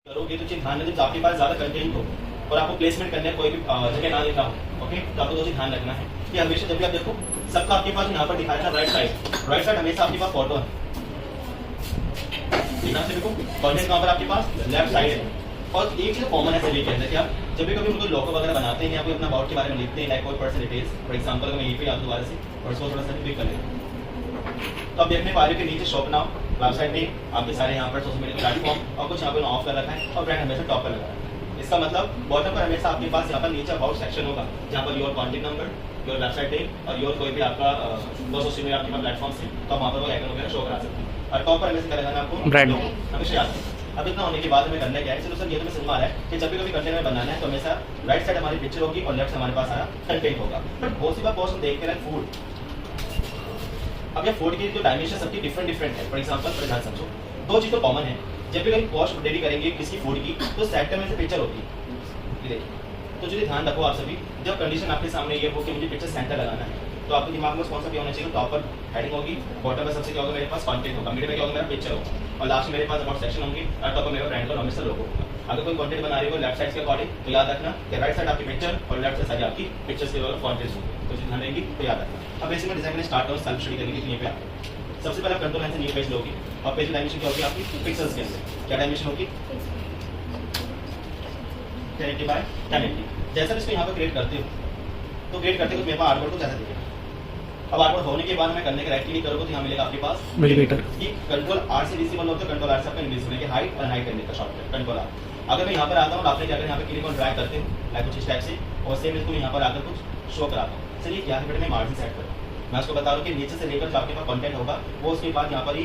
करोगे तो चीज ध्यान रखना जब आपके पास ज्यादा कंटेंट हो और आपको प्लेसमेंट करने कोई भी जगह ना लिखा हो, ओके, तो आपको तो ध्यान रखना है कि हमेशा जब भी आप देखो सबका आपके पास यहाँ पर दिखाया था राइट साइड हमेशा आपके पास फोटो है, ध्यान से देखो कंटेंट कहाँ पर आपके पास लेफ्ट साइड है। और एक चीज कॉमन है सभी के अंदर क्या जब भी कभी उनको लोगो वगैरह बनाते हैं या कोई अपना अबाउट के बारे में लिखते हैं लाइक कोई पर्सन डिटेल्स, फॉर एग्जांपल मैं यहीं पे याद दोबारा से और इसको थोड़ा सा क्लिक कर लेता हूं तो आप देखने पा रहे हो कि नीचे शॉप नाउ वेबसाइट में आपके सारे यहाँ पर सोशल मीडिया प्लेटफॉर्म और कुछ यहाँ पर ऑफ कर रखा है और ब्रांड हमेशा टॉप पर लगा है। इसका मतलब बॉटम पर हमेशा आपके पास यहाँ पर नीचे अबाउट सेक्शन होगा जहाँ per your contact number, your website name और योर कोई भी आपका दो सोशल मीडिया आपके पास प्लेटफॉर्म से तो आप वहाँ पर वो आइकन वगैरह शो करा सकते हैं। और टॉप पर हमेशा क्या लगाना आपको ब्रांड हमेशा याद है। अब इतना होने के बाद हमें करना क्या है, चलो सर ये तो मैं समझ में आ रहा है कि जब भी कभी कंटेंट बनाना है तो हमेशा राइट साइड हमारी पिक्चर होगी और लेफ्ट हमारे पास सारा कंटेंट होगा। बट बहुत सी बार पोस्ट हम देखते हैं फूड, अब ये फूड की जो डायमेंशन सबकी डिफरेंट है। फॉर एग्जांपल पर ध्यान समझो दो चीज तो कॉमन है, जब भी कहीं पोस्ट रेडी करेंगे किसी फूड की तो सेंटर में से पिक्चर होती है। तो जो ध्यान रखो आप सभी, जब कंडीशन आपके सामने ये हो कि मुझे पिक्चर सेंटर लगाना है तो आपके दिमाग में कौन सा क्या होना चाहिए, टॉप पर हेडिंग होगी, बॉटम में सबसे क्या होगा मेरे पास कंटेंट होगा, मिडिल में क्या होगा मेरा पिक्चर होगा और लास्ट में मेरे पास अबाउट सेक्शन होंगे और टॉप पर मेरा ब्रांड का हमेशा लोगो होगा। अगर कोई कंटेंट बना रही हो लेफ्ट साइड के अकॉर्डिंग तो याद रखना कि राइट साइड आपकी पिक्चर और लेफ्ट साइड आपकी पिक्चर्स के कंटेंट्स होंगे, तो ध्यान रहेंगी तो याद रखना। अब इसमें डिजाइन स्टार्ट करो सेल्फ स्टडी करने के लिए पे सबसे पहले कंट्रोल लाइन से न्यू पेज लोगी और पेज डायमेंशन क्या होगी आपकी पिक्सेल्स के अंदर, क्या डायमेंशन होगी 1080 बाय 1080। जैसा इसको यहाँ पर क्रिएट करते हो तो क्रिएट करते हो मेरे पास आर्टवर्क को जैसा दिखेगा। अब आर्टवर्क होने के बाद हमें करने का राइट क्लिक करोगे तो यहाँ मिलेगा आपके पास मिलीमीटर की कंट्रोल आर से विजिबल होता है, कंट्रोल आर से आपका इनविजिबल है कि हाइट और हाइट करने का शॉर्टकट कंट्रोल आर। अगर मैं यहाँ पर आता हूँ आपने क्या यहाँ पे क्लिक ऑन ड्रैग करते हो लाइक कुछ इस टाइप से और सेम इसको यहाँ पर आकर कुछ शो कराता हूँ। चलिए क्या है बेटे मैं मार्जिन सेट करूँ, मैं उसको बता रहा हूँ कि नीचे से लेकर जो आपके पास कंटेंट होगा वो उसके बाद यहाँ पर ही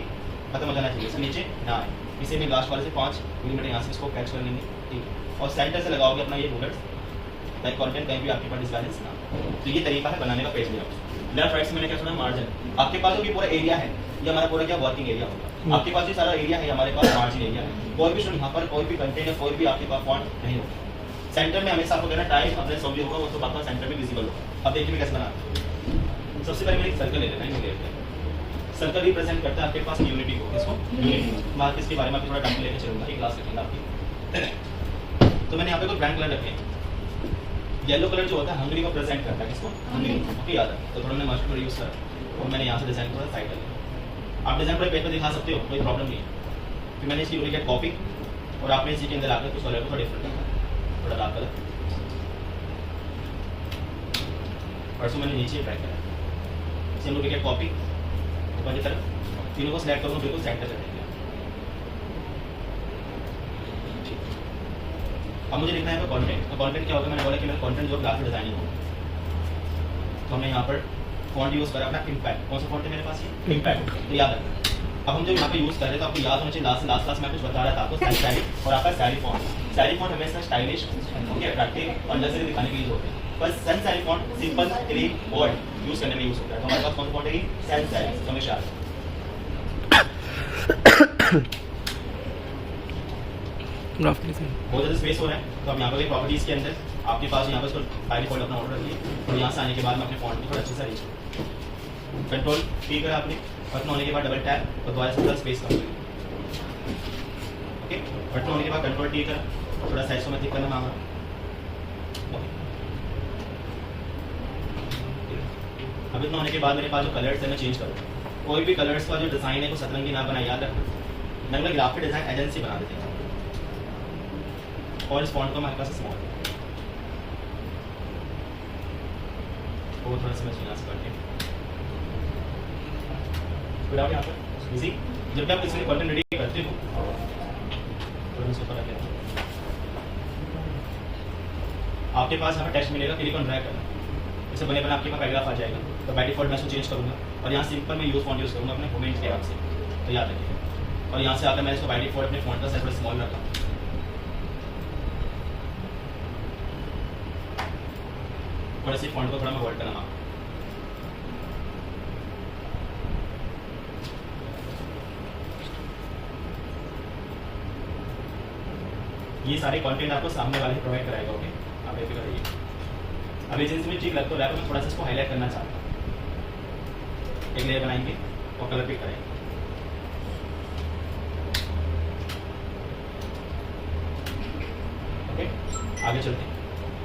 खत्म हो जाना चाहिए, इसके नीचे ना आए। इसे भी लास्ट वाले से 5 मिलीमीटर यहाँ से इसको कैच कर लेंगे, ठीक है, और सेंटर से लगाओगे अपना ये बुलेट्स लाइक कंटेंट कहीं भी आपके पास डिसबैलेंस ना। तो ये तरीका है बनाने का पेज लेआउट। लेफ्ट राइट से मैंने क्या सुना मार्जिन, आपके पास जो भी पूरा एरिया है ये हमारा पूरा क्या वर्किंग एरिया होगा, आपके पास जो सारा एरिया है हमारे पास मार्जिन एरिया है। कोई भी यहाँ पर कोई भी कंटेंट है कोई भी आपके पास फॉन्ट नहीं होगा, सेंटर में हमेशा आपको कहना टाइम अपने सब जो होगा वो तो आपका सेंटर में विजिबल होगा। अब देखिए मैं कैसे बनाता हूँ। सबसे पहले मैं एक सर्कल ले लेता हूँ, सर्कल रिप्रेजेंट करता है आपके पास यूनिटी को, इसको यूनिटी मार्क इसके बारे में थोड़ा टाइम लेके चलूंगा, एक क्लास रखेंगे आपकी। तो मैंने यहाँ पे कोई ब्रांड कलर रखे, येलो कलर जो होता है हंगरी को प्रेजेंट करता है, किसको हंगरी, ओके याद है। तो थोड़ा मैंने मस्टर्ड यूज करा और मैंने यहाँ से डिजाइन थोड़ा साइड कर लिया। आप डिजाइन पूरे पेज पे दिखा सकते हो, कोई प्रॉब्लम नहीं है। फिर मैंने इसकी डुप्लीकेट कॉपी और आपने इसी के अंदर आकर कुछ कलर को थोड़ा डिफरेंट करना, थोड़ा डार्क कलर परसों मैंने नीचे ट्राई करा, सेम डुप्लीकेट कॉपी ऊपर की तरफ तीनों को सिलेक्ट करूँगा बिल्कुल सेंटर से रहेंगे। अब मुझे लिखना है कंटेंट, तो कंटेंट क्या होगा मैंने बोला कि मेरा कंटेंट जो ग्राफिक डिजाइनिंग हो तो हमने यहाँ पर फॉन्ट यूज करा अपना इम्पैक्ट। कौन सा फॉन्ट है मेरे पास ये इम्पैक्ट, तो याद रखना। अब हम जो यहाँ पे यूज कर रहे थे आपको याद होना चाहिए, लास्ट क्लास में कुछ बता रहा था आपको स्टाइलिश और आपका सैरी फॉन्ट हमेशा स्टाइलिश ओके अट्रैक्टिव और नजर दिखाने के लिए होते हैं, पर सन सैरी font simple clean bowled use करने में यूज होता है। तो हमारे पास कौन सा फॉन्ट है सन सैरी हमेशा बहुत ज़्यादा स्पेस हो रहा है। तो अब यहाँ पर प्रॉपर्टीज़ के अंदर आपके पास यहाँ पर इसको फाइल फोल्ड अपना ऑर्डर रखिए और यहाँ से आने के बाद मैं अपने फॉन्ट को थोड़ा अच्छे से अरेंज करूँ। कंट्रोल पी करा आपने, बटन होने के बाद डबल टैप और दोबारा से थोड़ा स्पेस कर ओके। बटन होने के बाद कंट्रोल टी करा, थोड़ा साइज को मैं ठीक करना मांगा ओके। अब इतना होने के बाद मेरे पास जो कलर्स है मैं चेंज करूँ। कोई भी कलर्स का जो डिज़ाइन है वो सतरंगी ना बनाए, याद रखना। मैं ग्राफिक डिज़ाइन एजेंसी बना देते हैं और इस फॉन्ट को हमारे पास स्मॉल वो थोड़ा सा मैं यहाँ से करके फिर आप यहाँ पर इजी जब भी आप इसके लिए कंटेंट रेडी करते हो तो इसके ऊपर रखें आपके पास यहाँ पर टेक्स्ट मिलेगा, क्लिक ऑन ड्रैग करना, इसे बने बने आपके पास पैराग्राफ आ जाएगा। तो बाय डिफॉल्ट मैं इसको चेंज करूँगा और यहाँ सिंपल मैं यूज फॉन्ट यूज़ करूँगा अपने होम के आप से, तो याद रखिए। और यहाँ से आकर मैंने इसको बाय डिफॉल्ट अपने फॉन्ट का साइज थोड़ा स्मॉल रखा, थोड़ा सी फॉन्ट को थोड़ा मैं होल्ड करना। ये सारे कंटेंट आपको सामने वाले प्रोवाइड कराएगा ओके, आप बेफिक्र रहिए। अब एजेंसी में ठीक लगता है तो मैं थोड़ा सा इसको हाईलाइट करना चाहता हूँ। एक लेयर बनाएंगे और कलर पिक करेंगे। आगे चलते हैं।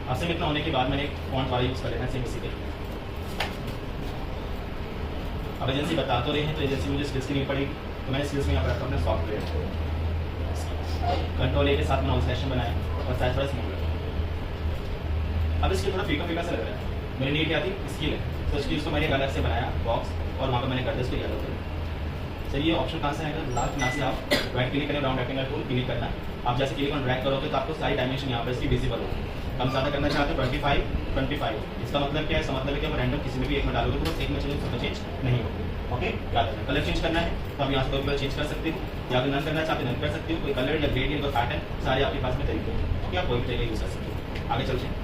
आपसे इतना होने के बाद मैंने एक फॉन्ट वाला यूज़ कर लेना है सेम इसी पे। अब एजेंसी बता तो रहे हैं तो एजेंसी मुझे स्किल्स की नहीं पड़ेगी, तो मैंने स्किल्स में यहाँ पर रखा अपना सॉफ्टवेयर कंट्रोल ए के साथ मैंने सेशन बनाया और साइज थोड़ा स्मॉल रखा। अब इसकी थोड़ा फीका फीका सा लग रहा है, मेरी नीड क्या थी, स्किल है, तो स्किल्स को मैंने एक अलग से बनाया बॉक्स और वहाँ पर मैंने कर दिया इसको येलो कलर। सर ये ऑप्शन कहाँ से आएगा, लास्ट यहाँ से आप राइट क्लिक करें, राउंड रेक्टेंगल टूल क्लिक करना। आप जैसे क्लिक ऑन ड्रैग करोगे तो आपको सारी डायमेंशन यहाँ पर इसकी विजिबल होगी। हम ज़्यादा करना चाहते हैं 25 25। इसका मतलब क्या है, इसका मतलब है कि हम रैंडम किसी में भी एक में डालोगे तो एक में चेंज सब चेंज नहीं होगी। ओके, याद रखना। कलर चेंज करना है तो आप यहाँ से कोई कलर चेंज कर सकते हो, या अगर नन करना चाहते हैं नन कर सकते हो। कोई कलर या ग्रेडियंट और पैटर्न सारे आपके पास में तरीके हैं। ओके, आप कोई भी तरीका यूज़ कर सकते हो। आगे चलते हैं,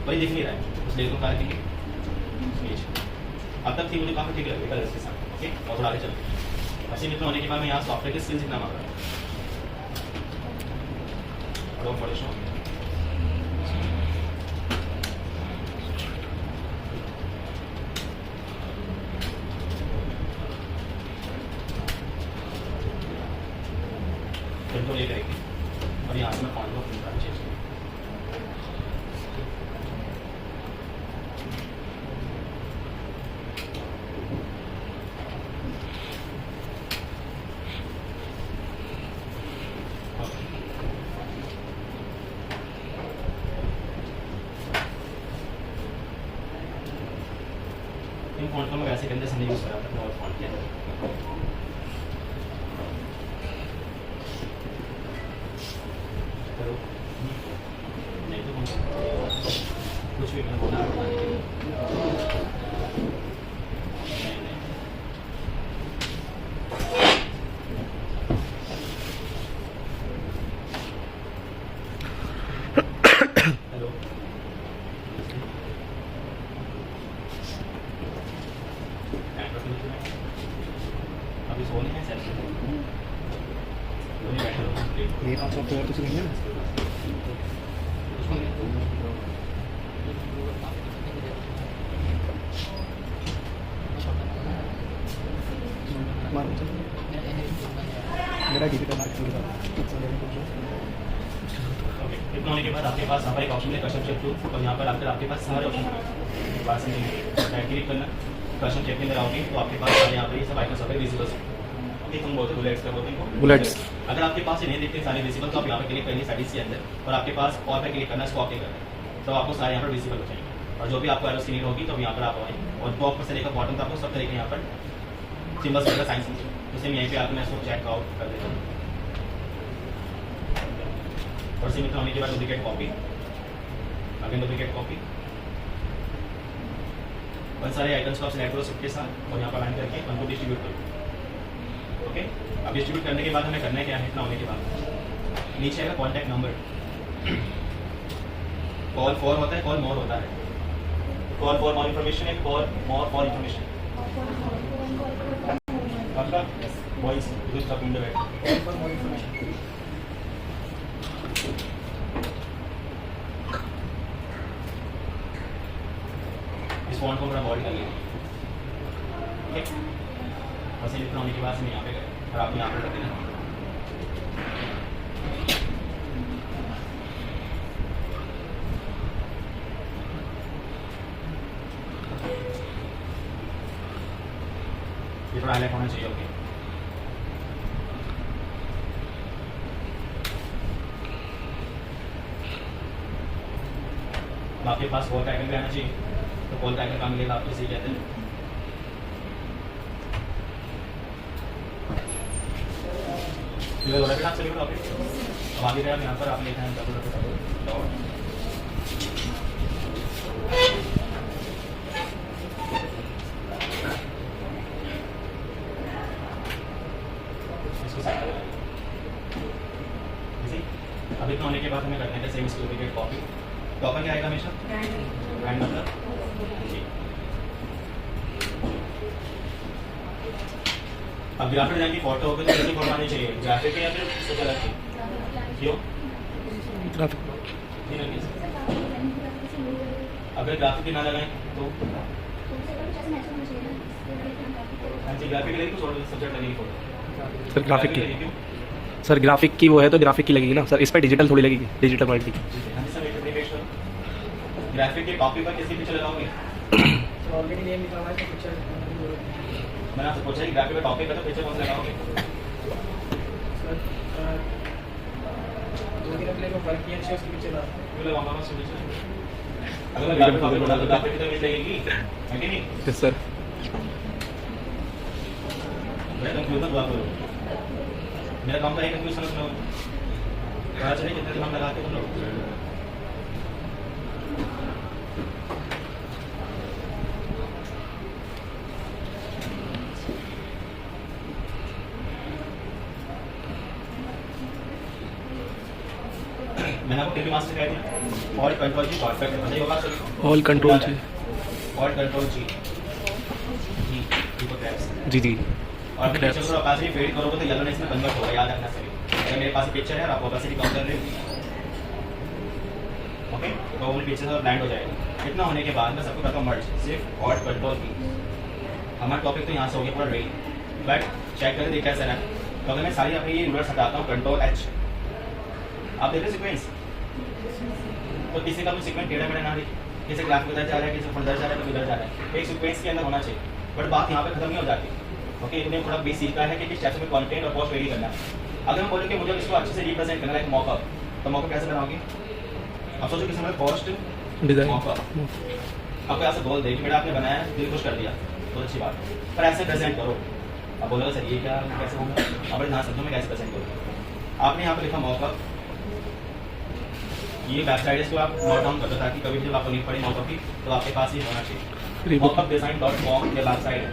वही दिख नहीं रहा है इसलिए तो करेंगे। अब तक थी मुझे काफ़ी ठीक लगेगा कलर के साथ। ओके, और थोड़ा आगे चलते हैं। ऐसे मित्र होने के बाद मैं यहाँ सॉफ्टवेयर के स्किल्स लिखना मांग रहा हूँ। कंट्रोल ए करेंगे और यहाँ से मैं फॉन्ट को चेंज करूँ। इन फॉन्ट को मैं वैसे के अंदर से नहीं यूज़ करा था और फॉन्ट के अंदर नहीं तो कुछ भी मैंने बोला बनाने के लिए हेलो अभी सोने हैं सर ये आप सॉफ्टवेयर तो चलेंगे ना। मेरा डिजिटल मार्केटिंग का इतना होने के बाद आपके पास यहाँ पर एक ऑप्शन है कस्टम चेक टूल, और यहाँ पर आपके पास सारे ऑप्शन पास में क्लिक करना। कस्टम चेक के अंदर आओगे तो आपके पास सारे यहाँ पर ये सब आइकन्स होते हैं विजिबल। ओके, तुम बोलते बुलेट्स का बोलते हैं बुलेट्स। अगर आपके पास ये नहीं दिखते सारे विजिबल तो आप यहाँ पर क्लिक करिए साइड के अंदर, और आपके पास और पे क्लिक करना है, स्वैप करना है, तो आपको सारे यहाँ पर विजिबल हो जाएंगे। और जो भी आपको एरोस की नीड होगी तो यहाँ पर आप आएँ, और टॉप पर से लेकर बॉटम तक आपको सब तरीके यहाँ पर सिम्बल्स वगैरह साइंस तो सेम यहीं पे आकर मैं इसको चेक आउट कर देता हूँ। और सीमित होने के बाद duplicate copy, again duplicate copy, और सारे आइकन्स को आप सिलेक्ट करो सबके साथ और यहाँ पर लाइन करके उनको डिस्ट्रीब्यूट करो। ओके, अब डिस्ट्रीब्यूट करने के बाद हमें करना है क्या है, इतना होने के बाद नीचे आएगा कॉन्टैक्ट नंबर। कॉल फॉर होता है, कॉल मोर होता है। कॉल फॉर मोर इन्फॉर्मेशन है, कॉल मोर फॉर इन्फॉर्मेशन। आपका वॉइस विद द विंडो है, कॉल फॉर मोर इन्फॉर्मेशन। इस फॉन्ट को मेरा बॉडी कर लिया। ठीक है, बस ये लिखना होने के बाद मैं यहाँ पे करें और आप यहाँ पे कर देना। ये थोड़ा हाईलाइट होना चाहिए। ओके, तो आपके पास कॉल का आइकन भी आना चाहिए, तो कॉल का आइकन काम मिलेगा आपको, इसे कहते हैं आप चलिए। अब आगे गया यहाँ पर आप लिखा है अब इतना होने के बाद हमें करने का सेम डुप्लीकेट कॉपी। टॉपर क्या आएगा हमेशा, ब्रांड मतलब जी। अब ग्राफिक डिजाइन की फोटो होगी तो कैसी फोटो आनी चाहिए, ग्राफिक है या फिर कुछ अलग की? क्यों ग्राफिक? अगर ग्राफिक की ना लगाएं तो हाँ जी, ग्राफिक लगेगी तो सब्जेक्ट लगेगी फोटो। सर ग्राफिक की, सर ग्राफिक की वो है तो ग्राफिक की लगेगी ना सर, इस पर डिजिटल थोड़ी लगेगी, डिजिटल क्वालिटी की। हाँ जी सर, ग्राफिक के कॉपी पर किसकी पिक्चर लगाओगे? ऑलरेडी नेम लिखा हुआ है तो पिक्चर मैंने आपसे पूछा कि ग्राफिक पे टॉपिक है तो पिक्चर कौन सा लगाओगे? दो दिन अपने को वर्क किया अच्छे उसकी पिक्चर डाल क्यों लगाऊंगा मैं सोल्यूशन? अगर मैं ग्राफिक टॉपिक बना तो ग्राफिक की तो इमेज लगेगी, है कि नहीं? Yes sir. मैं कंफ्यूजन हुआ करो, मेरा काम तो है कंफ्यूज समझ लो। पता चले कितने दिमाग लगाते तुम लोग। मैंने आपको टीवी मास्टर कह दिया, ऑल कंट्रोल जी शॉर्टकट है, बताइए होगा सभी को। ऑल कंट्रोल जी। ऑल कंट्रोल जी जी को टैब्स जी जी। और अपने पिक्चर को ऑपेसिटी फेड करोगे तो येलोनेस में कन्वर्ट होगा, याद रखना सभी। अगर मेरे पास पिक्चर है और आप ऑपेसिटी कम कर रहे हो, ओके, तो वो पिक्चर और ब्लाइंड हो जाएगा। इतना होने के बाद मैं सबको करता हूँ मर्ज, सिर्फ ऑल कंट्रोल की। हमारा टॉपिक तो यहाँ से हो गया पूरा रेडी, बट चेक करके देखा कैसा है। तो अगर मैं सारी अपनी ये रूलर्स हटाता हूँ, कंट्रोल एच, आप देख रहे सीक्वेंस, तो किसी का भी सीक्वेंस टेढ़ा मेढ़ा ना दिखे, किसी ग्राफ उधर जा रहा है, किसी फर्दर जा रहा है, कभी उधर जा रहा है, एक सीक्वेंस के अंदर होना चाहिए। बट बात यहाँ पे खत्म नहीं हो जाती, ओके। इतने थोड़ा बेस सीखा है कि किस टाइप में कंटेंट और पोस्ट वेरी करना है। अगर मैं बोलूँ कि मुझे इसको अच्छे से रिप्रेजेंट करना है एक मॉकअप, तो मॉकअप कैसे बनाओगे? आप सोचो किसी में पोस्ट डिजाइन मॉकअप, आपको यहाँ से बोल दे कि बेटा आपने बनाया, दिल खुश कर दिया, बहुत अच्छी बात है, पर ऐसे प्रेजेंट करो। अब बोलोगे सर ये क्या कैसे होगा? अब ध्यान समझो मैं कैसे प्रेजेंट करूँ। आपने यहाँ पे लिखा मॉकअप, ये वेबसाइट इसको आप नोट डाउन कर दो ताकि कभी जब आपको नीड पड़े मॉकअप की तो आपके पास ही होना चाहिए। मॉकअप design.com ये वेबसाइट है,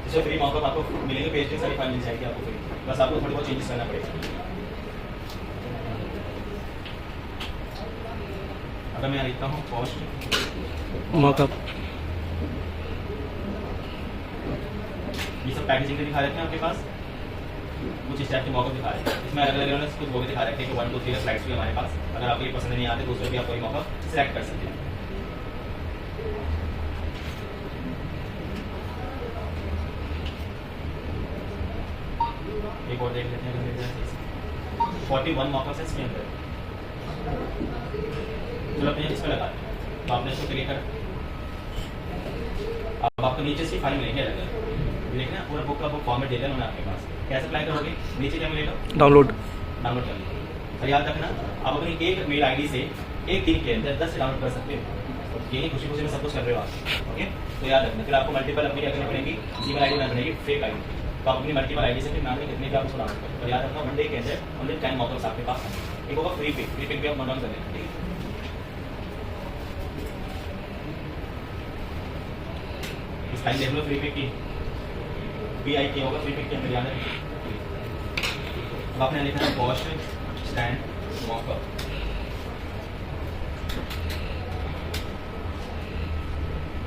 इसमें फ्री मॉकअप आपको मिलेंगे, पेज की सारी फाइल मिल जाएगी आपको फ्री, बस आपको थोड़ी बहुत चेंजेस करना पड़ेगा। अगर मैं यहाँ लिखता हूँ पोस्ट मॉकअप, ये सब पैकेजिंग के दिखा रहे थे आपके पास, कुछ इस टाइप के मॉकअप दिखा रहे हैं। इसमें अलग अलग कुछ वो भी दिखा रहे थे कि 1 2 3 स्लाइड्स भी हमारे पास। अगर आपको ये पसंद नहीं आते दूसरे भी आप कोई मॉकअप सिलेक्ट कर सकते हैं। एक और देख लेते हैं, 41 मॉकअप्स है इसके अंदर। चलो अपने इस पर लगा तो आपने इसको क्लिक करा, अब आपको नीचे से फाइल मिलेंगे अलग अलग, देखना पूरा बुक का बुक फॉर्मेट दे देना उन्होंने आपके पास। कैसे अप्लाई करोगे? नीचे क्या मिलेगा? डाउनलोड डाउनलोड कर लीजिए। और याद रखना आप अपनी एक मेल आईडी से एक दिन के अंदर 10 से डाउनलोड कर सकते हो। ये खुशी खुशी में सब कुछ कर रहे हो आप, ओके। तो याद रखना, फिर आपको मल्टीपल अपनी क्या करनी पड़ेगी, ईमेल आईडी बनानी पड़ेगी, फेक आईडी। तो आप अपनी मल्टीपल आईडी से फिर नाम में कितने भी आप उसको डाउनलोड करें। और याद रखना वन डे के अंदर ओनली 10 मॉकअप्स आपके पास हैं। एक होगा फ्री पिक भी आप नोट डाउन कर लेना, ठीक है। इस फाइल देख लो फ्री पिक की, PIK होगा फ्री पिक के अंदर, याद है। अब आपने लिखना है पोस्ट स्टैंड मॉकअप।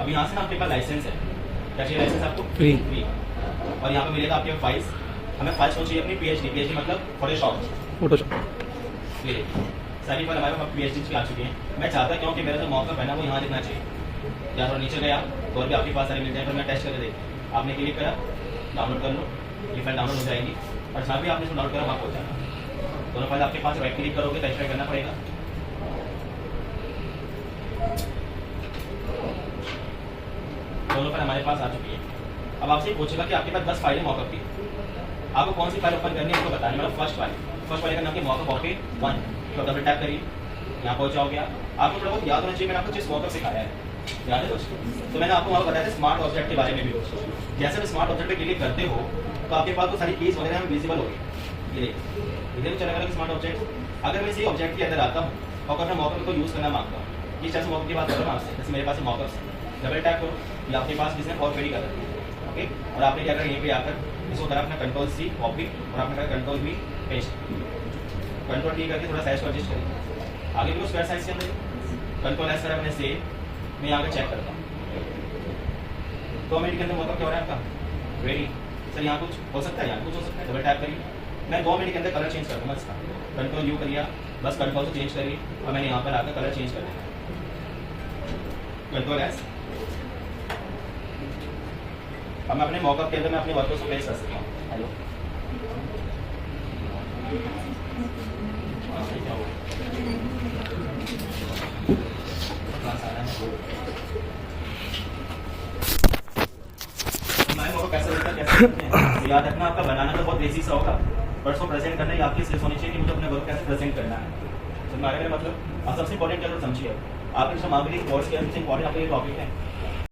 अब यहाँ से ना आपके पास लाइसेंस है, क्या चाहिए लाइसेंस आपको? फ्री। और यहाँ पे मिलेगा आपके फाइल्स, हमें फाइल्स कौन चाहिए अपनी? PhD मतलब फोटोशॉप, फोटोशॉप। सारी फाइल हमारे पास PhD की आ चुकी है। मैं चाहता क्योंकि मेरा जो मॉकअप है ना वो यहाँ दिखना चाहिए। या थोड़ा नीचे गया तो और भी आपके पास सारी मिल जाए, तो मैं टेस्ट करके देखिए। आपने क्लिक करा, डाउनलोड कर लो, ये फाइल डाउनलोड हो जाएगी। और जहाँ भी आपने इसको डाउनलोड करा वहाँ पहुँच जाना। दोनों फाइल आपके पास, राइट क्लिक करोगे तो एक्सट्रैक्ट करना पड़ेगा। दोनों फाइल हमारे पास आ चुकी है। अब आपसे पूछेगा कि आपके पास 10 फाइलें मॉकअप की, आपको कौन सी फाइल ओपन करनी है उसको बताना है। मतलब फर्स्ट फाइल का नाम है मॉकअप ओके 1, तो डबल टैप करिए, यहाँ पहुँच जाओगे आपको थोड़ा बहुत याद होना चाहिए। मैंने आपको जिस मॉकअप सिखाया है याद है दोस्तों, तो मैंने आपको वहाँ बताया था स्मार्ट ऑब्जेक्ट के बारे में भी दोस्तों। जैसे स्मार्ट ऑब्जेक्ट पे क्लिक करते हो तो आपके पास वो सारी कीज वगैरह विजिबल होगी। ये देखिए इधर भी चलेगा स्मार्ट ऑब्जेक्ट। अगर मैं इसी ऑब्जेक्ट के अंदर आता हूँ और अपना मॉकअप को यूज़ करना मांगता हूँ, किस तरह से मॉकअप की बात कर रहा हूँ आपसे, जैसे मेरे पास मॉकअप है, डबल टैप करो, ये आपके पास किसने और क्वेरी कर रखी है, ओके। और आपने क्या करा, यहीं पे आकर इसको करा अपना Ctrl+C कॉपी और आपने करा Ctrl+V पेस्ट, Ctrl+T करके थोड़ा साइज को एडजस्ट करिए। आगे भी स्क्वायर साइज के अंदर Ctrl+S करा मैंने सेव, मैं यहाँ पे चेक करता हूँ 2 मिनट के अंदर मॉकअप क्या हो रहा है आपका रेडी। सर यहाँ कुछ हो सकता है, यहाँ कुछ हो सकता है, डबल टैप करिए। मैं 2 मिनट के अंदर कलर चेंज कर दूँगा इसका, Ctrl+U करिए, बस Ctrl से चेंज करिए और मैंने यहाँ पर आकर कलर चेंज कर दिया, Ctrl+S। अब मैं अपने मॉकअप के अंदर मैं अपने वर्कर्स को प्लेस कर सकता हूँ। हेलो क्या हुआ? तो याद रखना, आपका बनाना तो बहुत बेसिक सा होगा, पर उसको प्रेजेंट करना ही आपकी स्किल्स होनी चाहिए कि मुझे अपने वर्क कैसे प्रेजेंट करना है। समझ में आ रहा है मेरा मतलब? आप सबसे इंपॉर्टेंट क्या समझिए, आपके जो मामले कोर्स के सबसे इंपॉर्टेंट आपका ये टॉपिक है